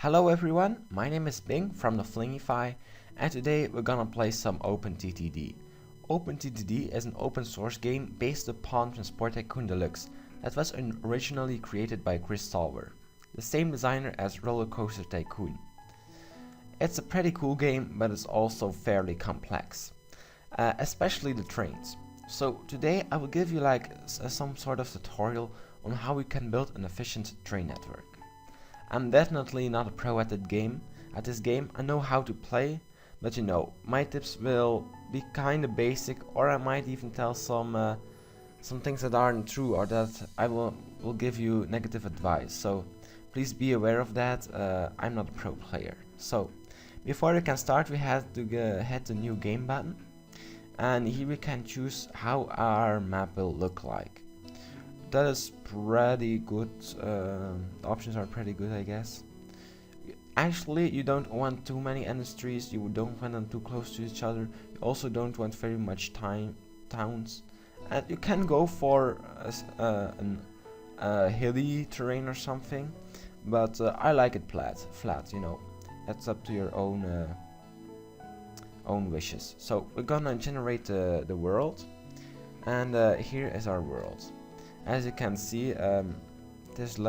Hello everyone, my name is Bing from the Flingify, and today we're gonna play some OpenTTD. OpenTTD is an open source game based upon Transport Tycoon Deluxe that was originally created by Chris Solver, the same designer as Roller Coaster Tycoon. It's a pretty cool game, but it's also fairly complex, especially the trains. So today I will give you some sort of tutorial on how we can build an efficient train network. I'm definitely not a pro at this game. I know how to play, but you know, my tips will be kinda basic, or I might even tell some things that aren't true, or that I will give you negative advice. So please be aware of that. I'm not a pro player. So before we can start, we have to hit the new game button, and here we can choose how our map will look like. That is pretty good. The options are pretty good, I guess. Actually, you don't want too many industries, you don't want them too close to each other, you also don't want very much towns, and you can go for a hilly terrain or something, but I like it flat, you know. That's up to your own wishes. So we're gonna generate the world, and here is our world. As you can see, this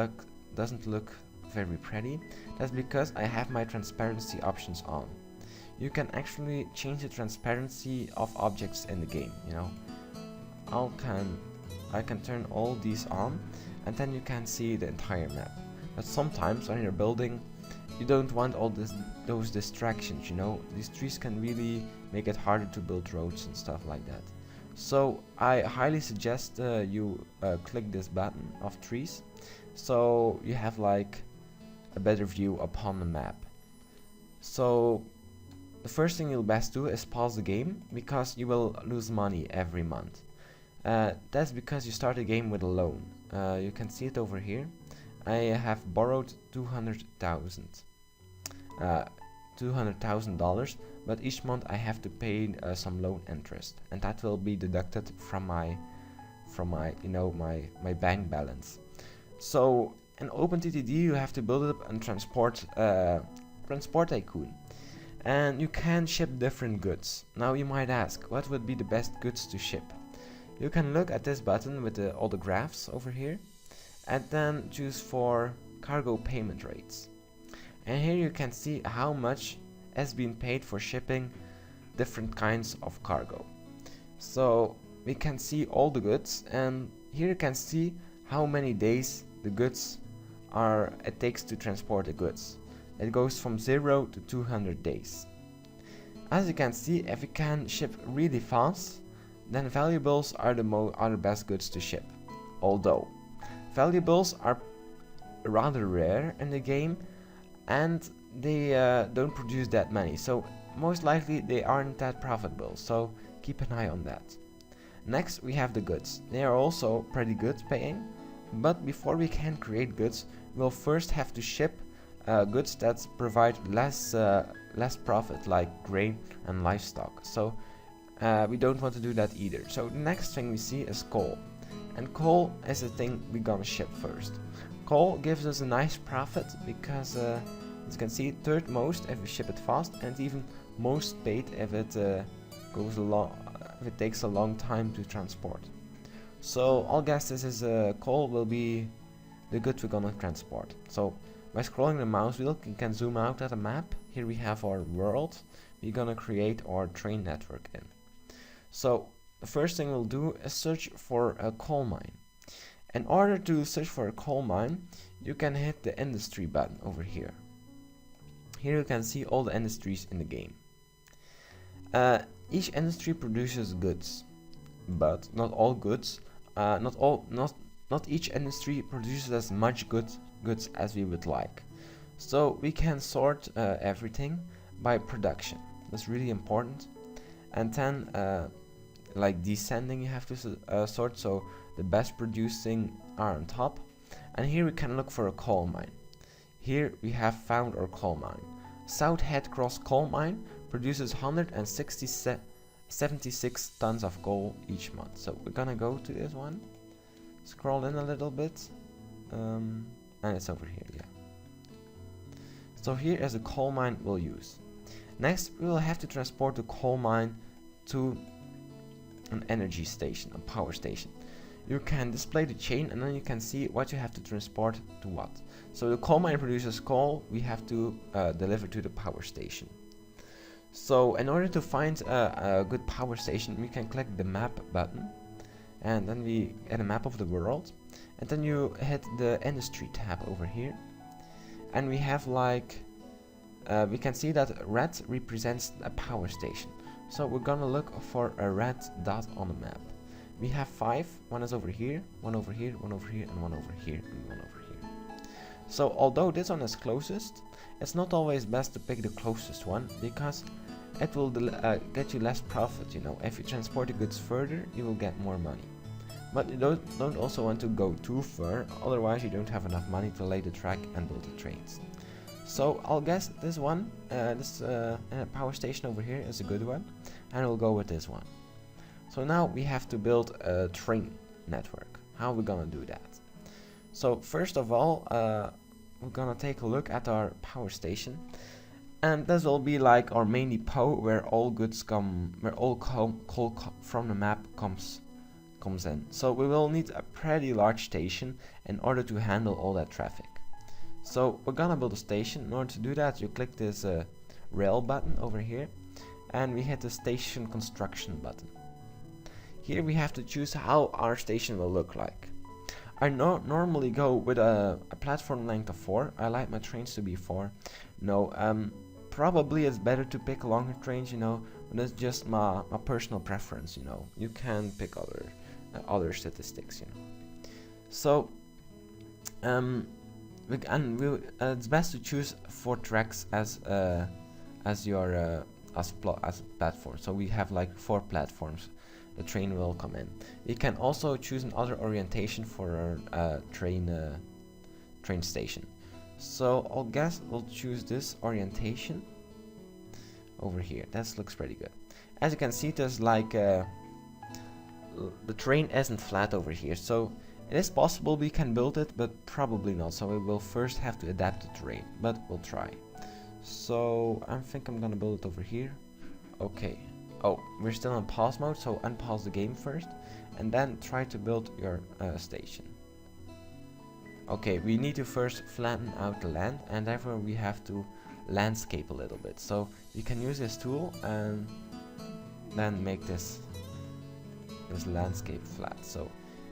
doesn't look very pretty. That's because I have my transparency options on. You can actually change the transparency of objects in the game, you know. I can turn all these on, and then you can see the entire map. But sometimes when you're building, you don't want all those distractions, you know. These trees can really make it harder to build roads and stuff like that. So I highly suggest you click this button of trees, so you have like a better view upon the map. So the first thing you'll best do is pause the game, because you will lose money every month. That's because you start the game with a loan. You can see it over here. I have borrowed $200,000, but each month I have to pay some loan interest, and that will be deducted from my bank balance. So in OpenTTD you have to build up and transport Tycoon, and you can ship different goods. Now you might ask, what would be the best goods to ship? You can look at this button with all the graphs over here, and then choose for cargo payment rates. And here you can see how much has been paid for shipping different kinds of cargo. So we can see all the goods, and here you can see how many days it takes to transport the goods. It goes from 0 to 200 days. As you can see, if you can ship really fast, then valuables are the best goods to ship. Although valuables are rather rare in the game, and they don't produce that many, so most likely they aren't that profitable, so keep an eye on that. Next we have the goods. They are also pretty good paying, but before we can create goods, we'll first have to ship goods that provide less profit, like grain and livestock. So we don't want to do that either. So the next thing we see is coal, and coal is the thing we're gonna ship first. Coal gives us a nice profit because as you can see, third most if we ship it fast, and even most paid if it takes a long time to transport. So I'll guess this is coal will be the good we're gonna transport. So by scrolling the mouse wheel, you can zoom out at a map. Here we have our world we're gonna create our train network in. So the first thing we'll do is search for a coal mine. In order to search for a coal mine, you can hit the industry button over here. Here you can see all the industries in the game. Each industry produces goods, but not all goods. Not each industry produces as much goods as we would like. So we can sort everything by production. That's really important. And then, like descending, you have to sort, so the best producing are on top. And here we can look for a coal mine. Here we have found our coal mine. South Headcross coal mine produces 176 tons of coal each month. So we're gonna go to this one, scroll in a little bit, and it's over here, yeah. So here is a coal mine we'll use. Next, we will have to transport the coal mine to an energy station, a power station. You can display the chain and then you can see what you have to transport to what. So the coal mine produces coal, we have to deliver to the power station. So in order to find a good power station, we can click the map button and then we get a map of the world, and then you hit the industry tab over here, and we have like we can see that red represents a power station. So we're gonna look for a red dot on the map. We have 5, one is over here, one over here, one over here, and one over here, and one over here. So although this one is closest, it's not always best to pick the closest one, because it will get you less profit, you know. If you transport the goods further, you will get more money. But you don't also want to go too far, otherwise you don't have enough money to lay the track and build the trains. So I'll guess this one, this power station over here is a good one, and we'll go with this one. So now we have to build a train network. How are we gonna do that? So first of all, we're gonna take a look at our power station, and this will be like our main depot where all goods come, where all coal from the map comes in. So we will need a pretty large station in order to handle all that traffic. So we're gonna build a station. In order to do that, you click this rail button over here, and we hit the station construction button. Here we have to choose how our station will look like. I normally go with a platform length of 4. I like my trains to be 4. No, probably it's better to pick longer trains, you know, but that's just my personal preference, you know. You can pick other statistics, you know. So it's best to choose 4 tracks as your as platform. So we have like 4 platforms the train will come in. You can also choose another orientation for our train station. So I'll guess we'll choose this orientation over here. That looks pretty good. As you can see, there's like the train isn't flat over here, so it is possible we can build it, but probably not. So we will first have to adapt the terrain, but we'll try. So I think I'm gonna build it over here. Okay. Oh, we're still in pause mode, so unpause the game first, and then try to build your station. Okay, we need to first flatten out the land, and therefore we have to landscape a little bit. So you can use this tool and then make this landscape flat. So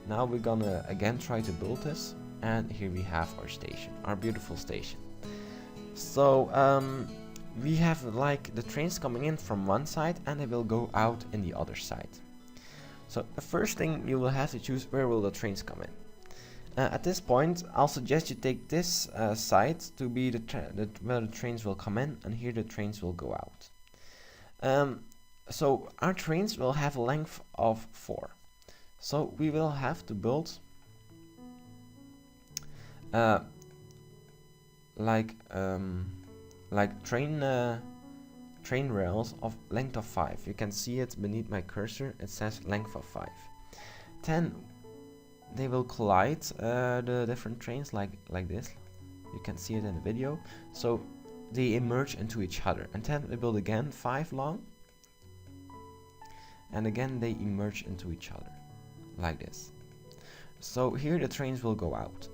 now we're gonna again try to build this, and here we have our station, our beautiful station. So we have like the trains coming in from one side and they will go out in the other side. So the first thing you will have to choose, where will the trains come in. At this point I'll suggest you take this side to be where the trains will come in, and here the trains will go out. So our trains will have a length of 4. So we will have to build like train rails of length of 5. You can see it beneath my cursor. It says length of 5. Then they will collide the different trains like this. You can see it in the video. So they emerge into each other, and then we build again 5 long, and again they emerge into each other like this. So here the trains will go out.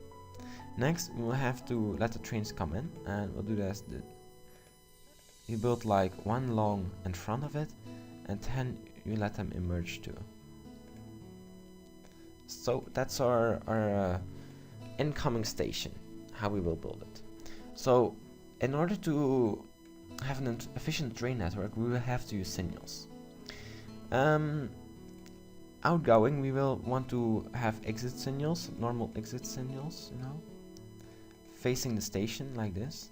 Next we will have to let the trains come in, and we'll do this. You build like 1 long in front of it, and then you let them emerge too. So that's our incoming station, how we will build it. So in order to have an efficient train network, we will have to use signals. Outgoing, we will want to have exit signals, normal exit signals, you know, facing the station like this.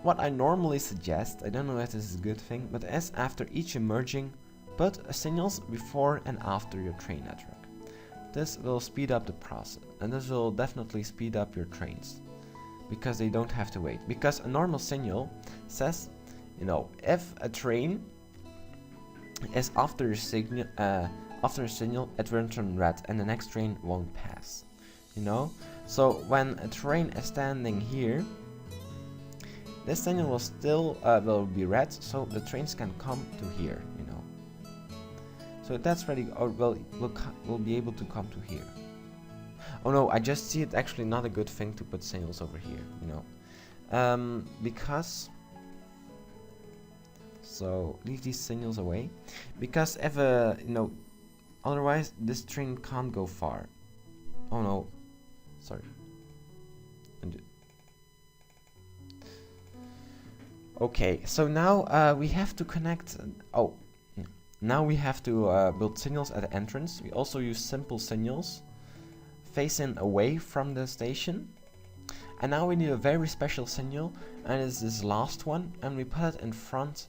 What I normally suggest, I don't know if this is a good thing, but as after each emerging, put signals before and after your train network. This will speed up the process, and this will definitely speed up your trains, because they don't have to wait. Because a normal signal says, you know, if a train is after a signal, it will turn red and the next train won't pass. you know. So when a train is standing here, this signal will still will be red, so the trains can come to here, you know. So that's ready, or will be able to come to here. Oh no, I just see it actually not a good thing to put signals over here, you know. Because, so leave these signals away, because if you know, otherwise this train can't go far. Oh no, sorry. Okay, so now we have to connect. Now we have to build signals at the entrance. We also use simple signals facing away from the station. And now we need a very special signal, and it's this last one, and we put it in front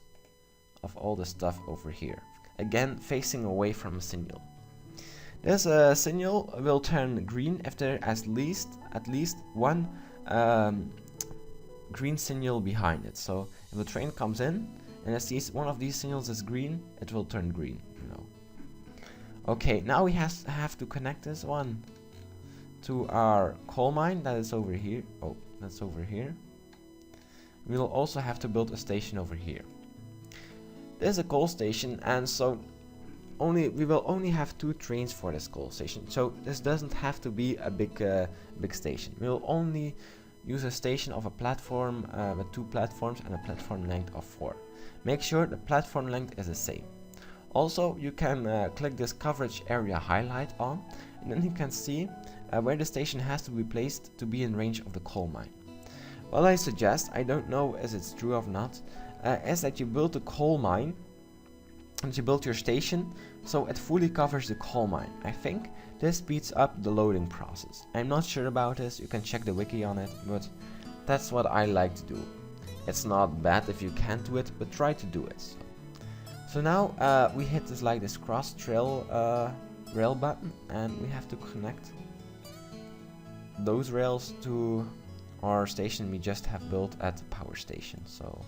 of all the stuff over here. Again, facing away from the signal. This signal will turn green if there at least one green signal behind it. So if a train comes in and it sees one of these signals is green, it will turn green, you know. Okay, now we have to connect this one to our coal mine that is over here. Oh, that's over here. We'll also have to build a station over here. There's a coal station, and so we will only have 2 trains for this coal station. So this doesn't have to be a big station. We'll only use a station of a platform with 2 platforms and a platform length of 4. Make sure the platform length is the same. Also, you can click this coverage area highlight on, and then you can see where the station has to be placed to be in range of the coal mine. What I suggest, I don't know if it's true or not, is that you build the coal mine and you build your station so it fully covers the coal mine. I think this speeds up the loading process. I'm not sure about this, you can check the wiki on it, but that's what I like to do. It's not bad if you can't do it, but try to do it. So now we hit this cross trail rail button, and we have to connect those rails to our station we just have built at the power station. So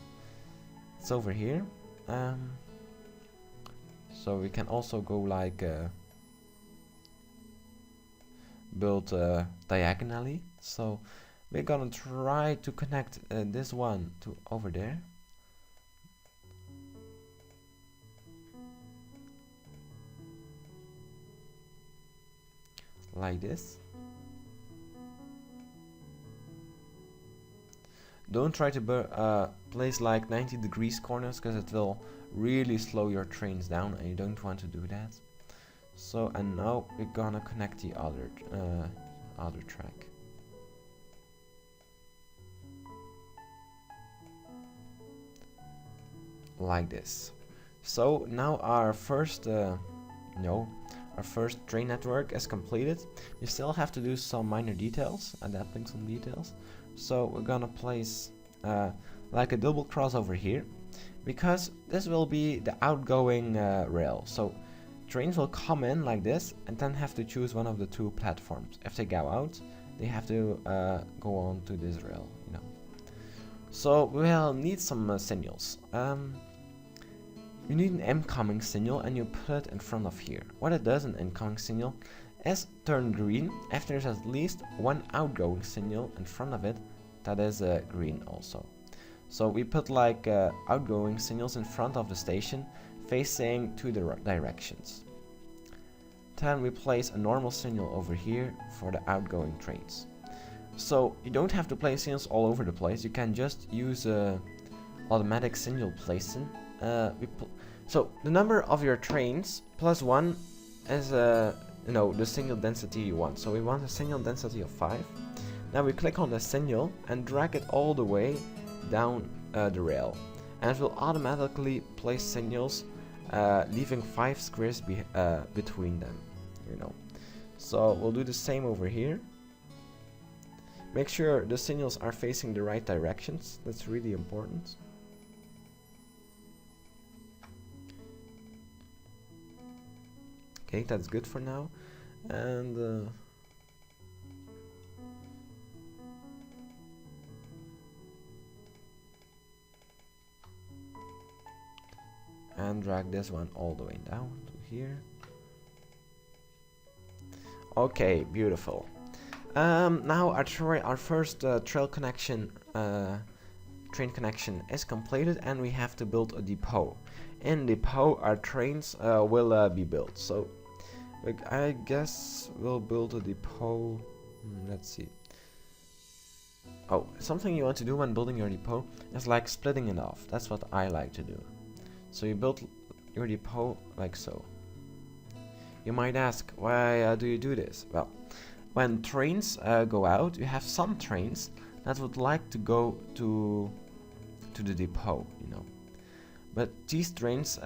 it's over here. So we can also go like build diagonally. So we're gonna try to connect this one to over there. Like this. Don't try to place like 90 degrees corners, because it will really slow your trains down and you don't want to do that. So, and now we're gonna connect the other track. Like this. So now our first train network is completed. We still have to do some minor details, adapting some details. So we're gonna place like a double cross over here, because this will be the outgoing rail. So trains will come in like this and then have to choose one of the 2 platforms. If they go out, they have to go on to this rail, you know. So we'll need some signals. You need an incoming signal, and you put it in front of here. What it does, an incoming signal, is turn green if there's at least one outgoing signal in front of it that is green also. So we put like outgoing signals in front of the station facing 2 directions. Then we place a normal signal over here for the outgoing trains. So you don't have to place signals all over the place. You can just use automatic signal placing. So the number of your trains plus 1 is the signal density you want. So we want a signal density of 5. Now we click on the signal and drag it all the way down the rail, and it will automatically place signals, leaving 5 squares between them, you know. So we'll do the same over here. Make sure the signals are facing the right directions. That's really important. Okay, that's good for now. And drag this one all the way down to here. Okay, beautiful. Now our first train connection is completed, and we have to build a depot. In depot, our trains will be built. So I guess we'll build a depot. Let's see. Oh, something you want to do when building your depot is like splitting it off. That's what I like to do. So you build your depot like so. You might ask, why do you do this? Well, when trains go out, you have some trains that would like to go to the depot, you know. But these trains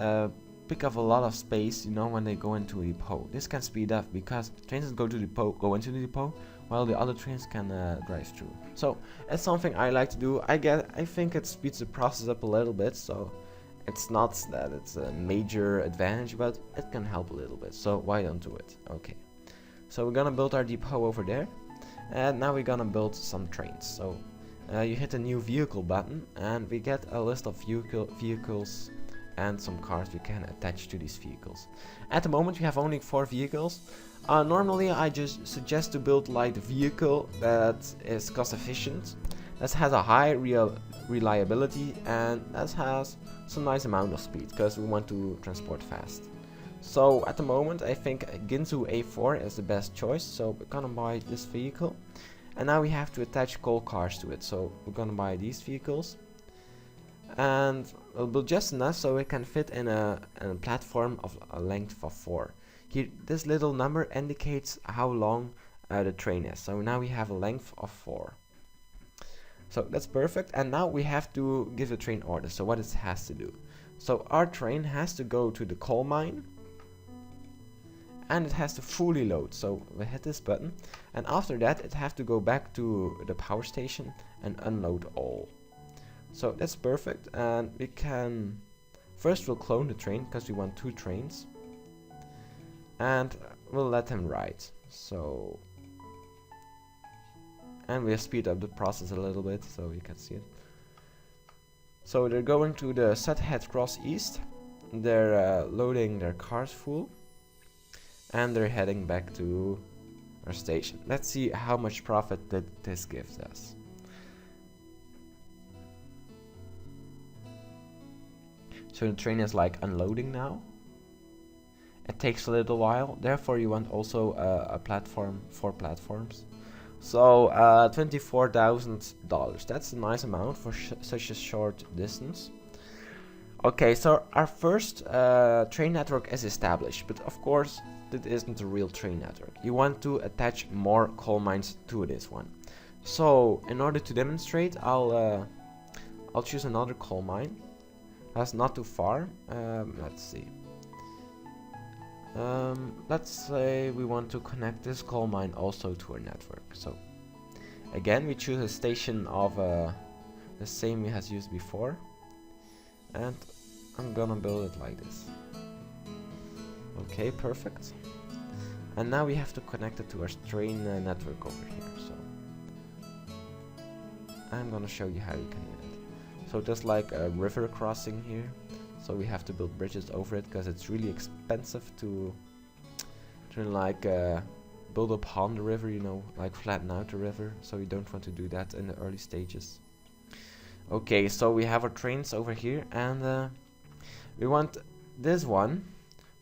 pick up a lot of space, you know, when they go into a depot. This can speed up because trains that go to the depot go into the depot, while the other trains can drive through. So it's something I like to do. I think it speeds the process up a little bit, so it's not that it's a major advantage, but it can help a little bit. So why don't do it? Okay. So we're gonna build our depot over there, and now we're gonna build some trains. So you hit a new vehicle button, and we get a list of vehicles and some cars we can attach to these vehicles. At the moment we have only 4 vehicles. Normally I just suggest to build like the vehicle that is cost efficient, that has a high reliability, and that has some nice amount of speed, because we want to transport fast. So at the moment I think Ginsu A4 is the best choice, so we're gonna buy this vehicle. And now we have to attach coal cars to it, so we're gonna buy these vehicles. And we'll build just enough so it can fit in a platform of a length of 4. Here, this little number indicates how long the train is. So now we have a length of 4. So that's perfect, and now we have to give the train orders, so what it has to do. So our train has to go to the coal mine, and it has to fully load. So we hit this button, and after that it has to go back to the power station and unload all. So that's perfect, and we can first we'll clone the train because we want 2 trains, and we'll let them ride. So, and we'll speed up the process a little bit so you can see it. So they're going to the Sudhead Cross East. They're loading their cars full, and they're heading back to our station. Let's see how much profit that this gives us. So the train is like unloading now. It takes a little while, therefore you want also a platform, 4 platforms. So $24,000. That's a nice amount for such a short distance. Okay, so our first train network is established, but of course that isn't a real train network. You want to attach more coal mines to this one. So in order to demonstrate, I'll choose another coal mine. That's not too far. Let's see. Let's say we want to connect this coal mine also to our network. So again, we choose a station of the same we has used before, and I'm gonna build it like this. Okay, perfect. And now we have to connect it to our train network over here. So I'm gonna show you how you can do it. So there's like a river crossing here, so we have to build bridges over it because it's really expensive to like build upon the river, you know, like flatten out the river. So we don't want to do that in the early stages. Okay, so we have our trains over here, and we want this one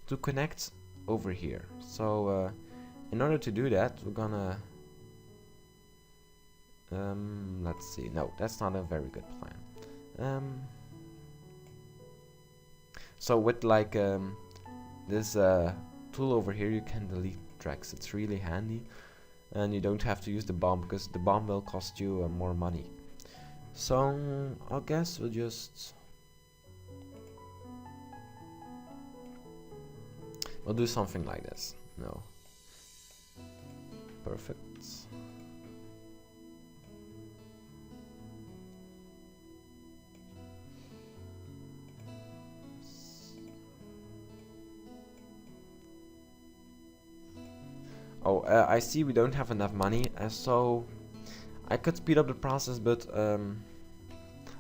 to connect over here. So in order to do that, we're gonna let's see. No, that's not a very good plan. So with like this tool over here, you can delete tracks. It's really handy, and you don't have to use the bomb because the bomb will cost you more money. So I guess we'll do something like this. No, perfect. Oh, I see we don't have enough money, so I could speed up the process, but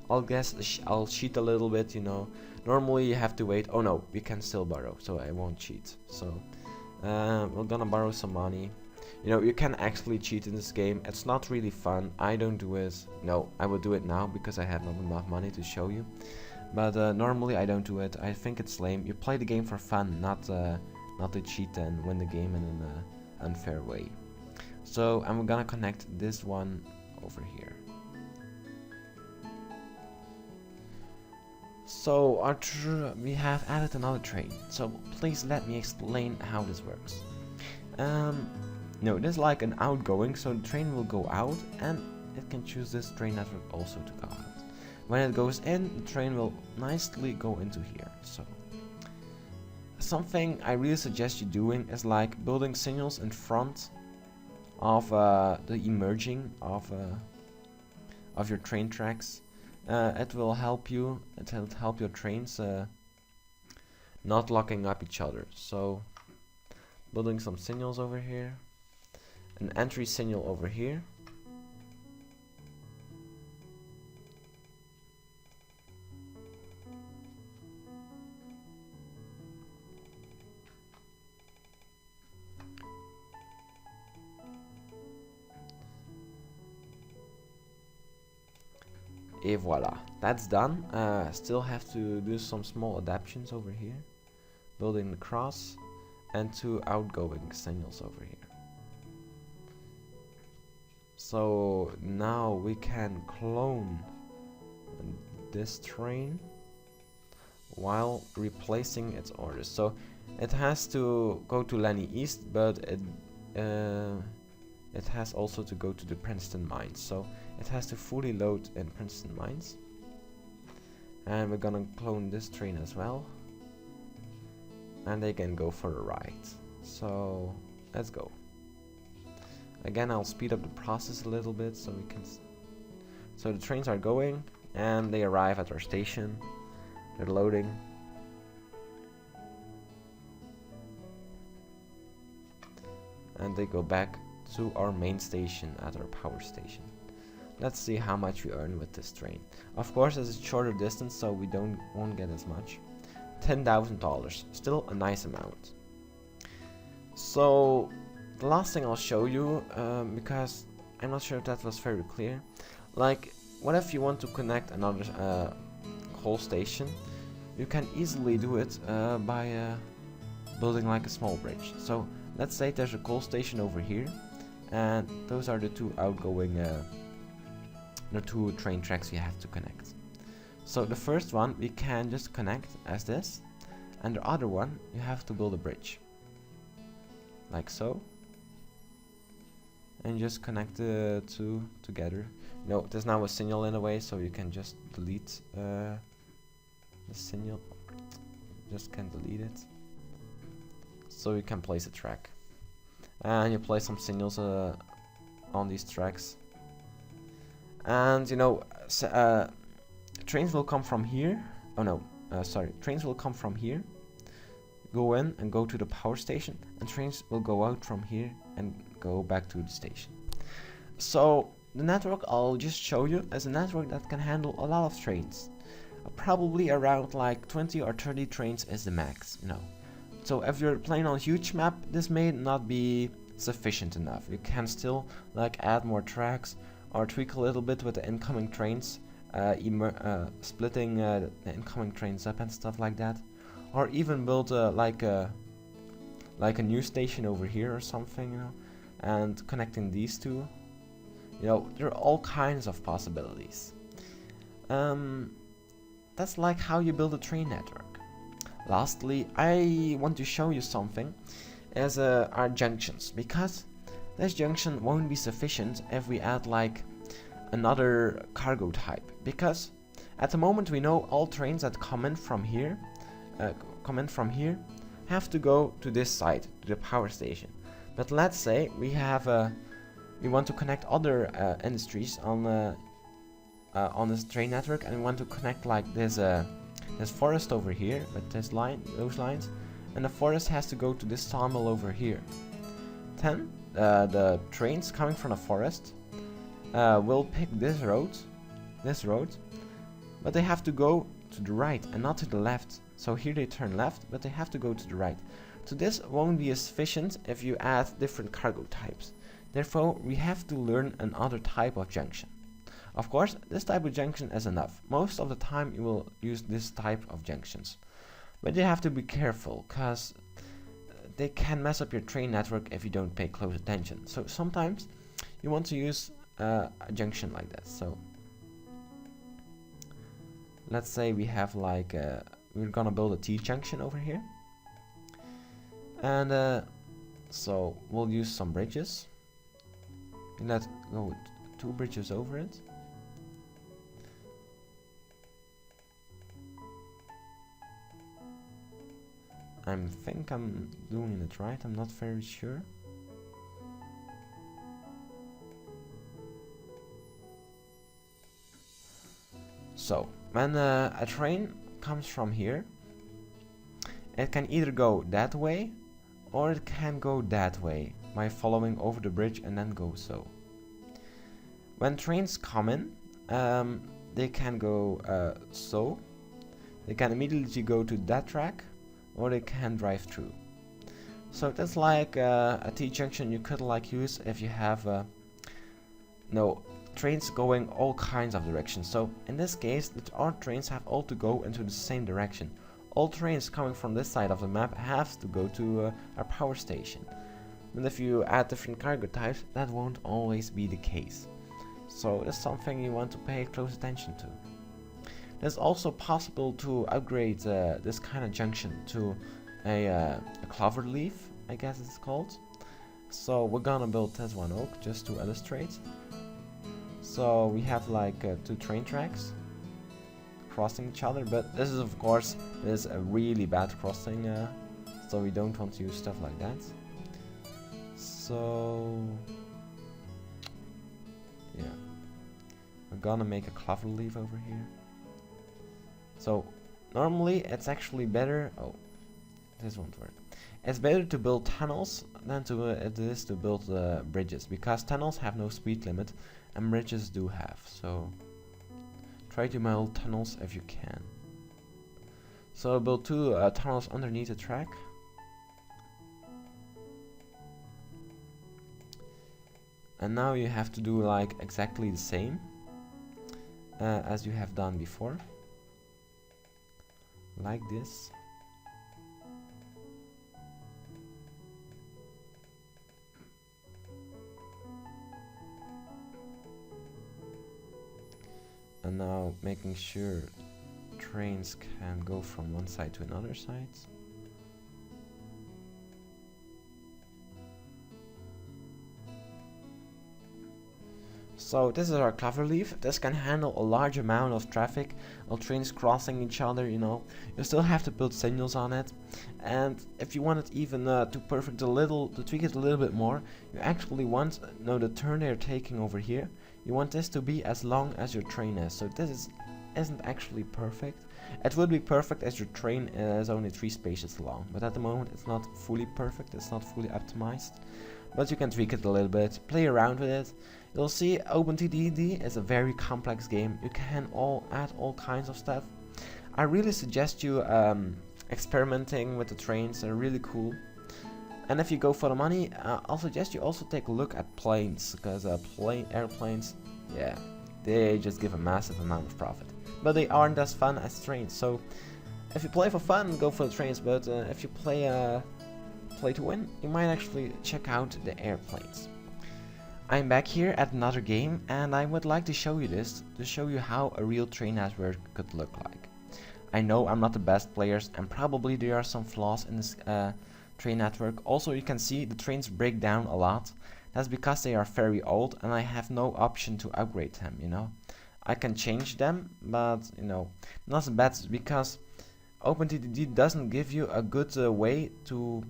I'll cheat a little bit, you know. Normally you have to wait. Oh no, we can still borrow, so I won't cheat. So we're gonna borrow some money. You know, you can actually cheat in this game. It's not really fun. I don't do it. No, I will do it now because I have not enough money to show you. But normally I don't do it. I think it's lame. You play the game for fun, not to cheat and win the game in an unfair way. So I'm gonna connect this one over here. So we have added another train. So please let me explain how this works. No, this is like an outgoing, so the train will go out and it can choose this train network also to go out. When it goes in, the train will nicely go into here. So something I really suggest you doing is like building signals in front of the emerging of your train tracks. It will help you. It will help your trains not locking up each other. So building some signals over here, an entry signal over here. Et voila, that's done. Still have to do some small adaptations over here. Building the cross and 2 outgoing signals over here. So now we can clone this train while replacing its orders. So it has to go to Lenny East, but it has also to go to the Princeton mines. So it has to fully load in Princeton mines. And we're gonna clone this train as well. And they can go for a ride. So let's go. Again, I'll speed up the process a little bit so we can. So the trains are going and they arrive at our station. They're loading. And they go back to our main station at our power station. Let's see how much we earn with this train. Of course, it's a shorter distance, so we won't get as much. $10,000, still a nice amount. So the last thing I'll show you, because I'm not sure if that was very clear. Like, what if you want to connect another whole station? You can easily do it by building like a small bridge. So let's say there's a coal station over here, and those are the 2 outgoing, the 2 train tracks we have to connect. So the first one we can just connect as this, and the other one you have to build a bridge, like so, and just connect the 2 together. No, there's now a signal in the way, so you can just delete the signal. Just can delete it. So you can place a track, and you place some signals on these tracks. And you know, trains will come from here. Oh no, sorry. Trains will come from here, go in and go to the power station, and trains will go out from here and go back to the station. So the network I'll just show you is a network that can handle a lot of trains. Probably around like 20 or 30 trains is the max, you know. So if you're playing on a huge map, this may not be sufficient enough. You can still like add more tracks or tweak a little bit with the incoming trains, splitting the incoming trains up and stuff like that, or even build like a new station over here or something, you know, and connecting these 2. You know, there are all kinds of possibilities. That's like how you build a train network. Lastly, I want to show you something as our junctions, because this junction won't be sufficient if we add like another cargo type, because at the moment we know all trains that come in from here have to go to this side, to the power station. But let's say we want to connect other industries on this train network, and we want to connect like this forest over here with those lines, and the forest has to go to this sawmill over here. Then the trains coming from the forest will pick this road, but they have to go to the right and not to the left. So here they turn left, but they have to go to the right. So this won't be as efficient if you add different cargo types. Therefore, we have to learn another type of junction. Of course, this type of junction is enough. Most of the time you will use this type of junctions. But you have to be careful, because they can mess up your train network if you don't pay close attention. So sometimes you want to use a junction like that. So let's say we have like we're gonna build a T junction over here, and so we'll use some bridges. And let's go with 2 bridges over it. I think I'm doing it right, I'm not very sure. So, when a train comes from here, it can either go that way, or it can go that way, by following over the bridge and then go so. When trains come in, they can go so. They can immediately go to that track, or they can drive through. So that's like a T-junction you could like use if you have trains going all kinds of directions. So in this case, our trains have all to go into the same direction. All trains coming from this side of the map have to go to our power station. But if you add different cargo types, that won't always be the case. So that's something you want to pay close attention to. It's also possible to upgrade this kind of junction to a clover leaf, I guess it's called. So we're gonna build this one oak just to illustrate. So we have like 2 train tracks crossing each other, but this is of course a really bad crossing, so we don't want to use stuff like that. So yeah, we're gonna make a clover leaf over here. So normally it's actually better. Oh, this won't work. It's better to build tunnels than it is to build bridges, because tunnels have no speed limit and bridges do have. So try to build tunnels if you can. So I'll build 2 tunnels underneath the track. And now you have to do like exactly the same as you have done before. Like this. And now making sure trains can go from one side to another side. So this is our clover leaf. This can handle a large amount of traffic, or trains crossing each other, you know. You still have to build signals on it. And if you want it even to tweak it a little bit more, you actually want, the turn they're taking over here, you want this to be as long as your train is. So this isn't actually perfect. It would be perfect as your train is only 3 spaces long, but at the moment it's not fully perfect, it's not fully optimized. But you can tweak it a little bit, play around with it. You'll see OpenTTD is a very complex game. You can add all kinds of stuff. I really suggest you experimenting with the trains. They're really cool. And if you go for the money, I'll suggest you also take a look at planes, because airplanes, yeah, they just give a massive amount of profit. But they aren't as fun as trains. So if you play for fun, go for the trains. But if you play to win, you might actually check out the airplanes. I'm back here at another game, and I would like to show you this, to show you how a real train network could look like. I know I'm not the best players, and probably there are some flaws in this train network. Also, you can see the trains break down a lot. That's because they are very old, and I have no option to upgrade them, you know. I can change them, but, you know, not bad, because OpenTTD doesn't give you a good way to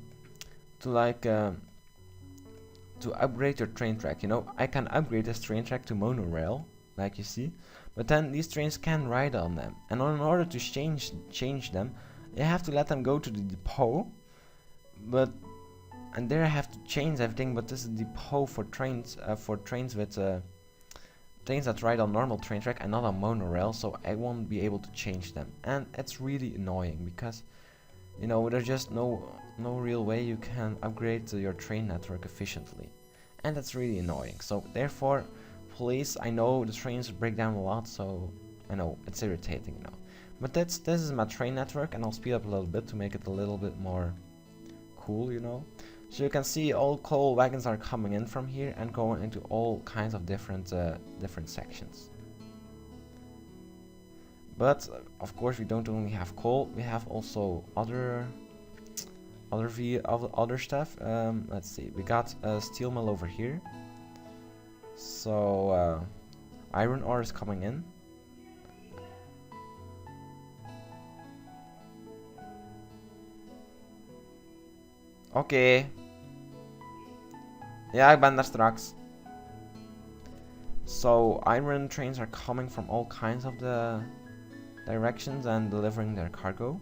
upgrade your train track. You know, I can upgrade this train track to monorail, like you see, but then these trains can ride on them, and in order to change them, you have to let them go to the depot, and there I have to change everything. But this is the depot for trains with trains that ride on normal train track and not on monorail, so I won't be able to change them, and it's really annoying because you know, there's just no real way you can upgrade your train network efficiently, and that's really annoying. So therefore, please, I know the trains break down a lot, so I know it's irritating, you know. But this is my train network, and I'll speed up a little bit to make it a little bit more cool, you know. So you can see all coal wagons are coming in from here and going into all kinds of different sections. But of course, we don't only have coal; we have also other stuff. Let's see, we got a steel mill over here. So iron ore is coming in. Oké. Ja, ik ben daar straks. So iron trains are coming from all kinds of the directions and delivering their cargo.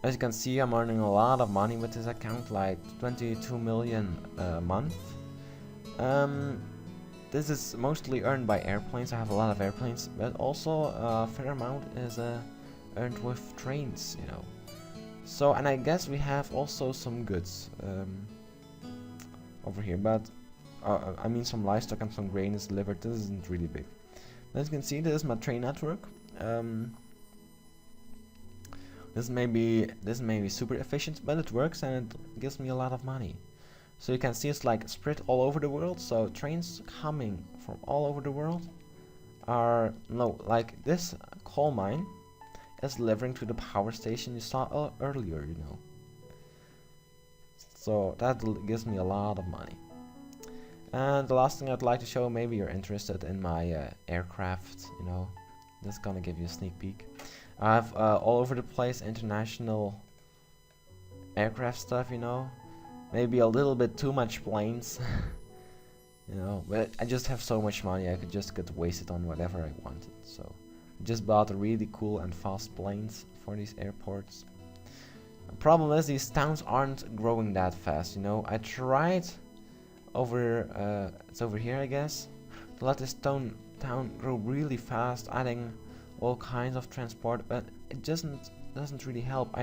As you can see, I'm earning a lot of money with this account, like 22 million a month. This is mostly earned by airplanes. I have a lot of airplanes, but also a fair amount is earned with trains, you know. So, and I guess we have also some goods over here, but I mean some livestock and some grain is delivered. This isn't really big. As you can see, this is my train network. This may be super efficient, but it works and it gives me a lot of money. So you can see it's like spread all over the world. So trains coming from all over the world are like this coal mine is delivering to the power station you saw earlier, you know. So that gives me a lot of money. And the last thing I'd like to show, maybe you're interested in my aircraft, you know. This is gonna give you a sneak peek. I have all over the place international aircraft stuff, you know. Maybe a little bit too much planes, you know. But I just have so much money, I could just get wasted on whatever I wanted. So I just bought really cool and fast planes for these airports. The problem is these towns aren't growing that fast, you know. I tried over, it's over here I guess, to let this town grow really fast, adding all kinds of transport, but it doesn't really help.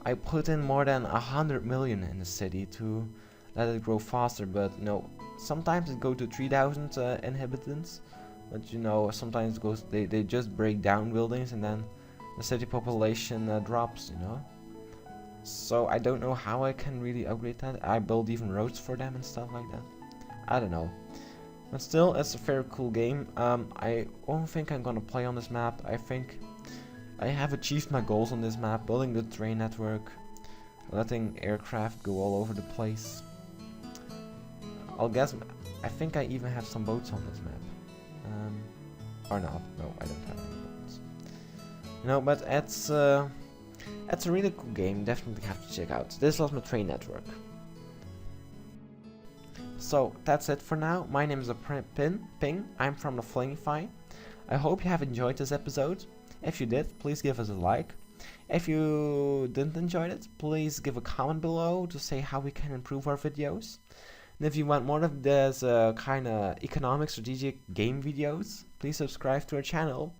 I put in more than 100 million in the city to let it grow faster, but you know, sometimes it goes to 3,000 inhabitants, but you know, sometimes it goes, they just break down buildings and then the city population drops, you know. So I don't know how I can really upgrade that. I build even roads for them and stuff like that. I don't know. But still, it's a very cool game. I don't think I'm gonna play on this map. I think I have achieved my goals on this map, building the train network, letting aircraft go all over the place. I think I even have some boats on this map. Or not. No, I don't have any boats. No, but it's a really cool game. Definitely have to check out. This was my train network. So that's it for now. My name is Ping. I'm from the Flingify. I hope you have enjoyed this episode. If you did, please give us a like. If you didn't enjoy it, please give a comment below to say how we can improve our videos. And if you want more of this kind of economic strategic game videos, please subscribe to our channel.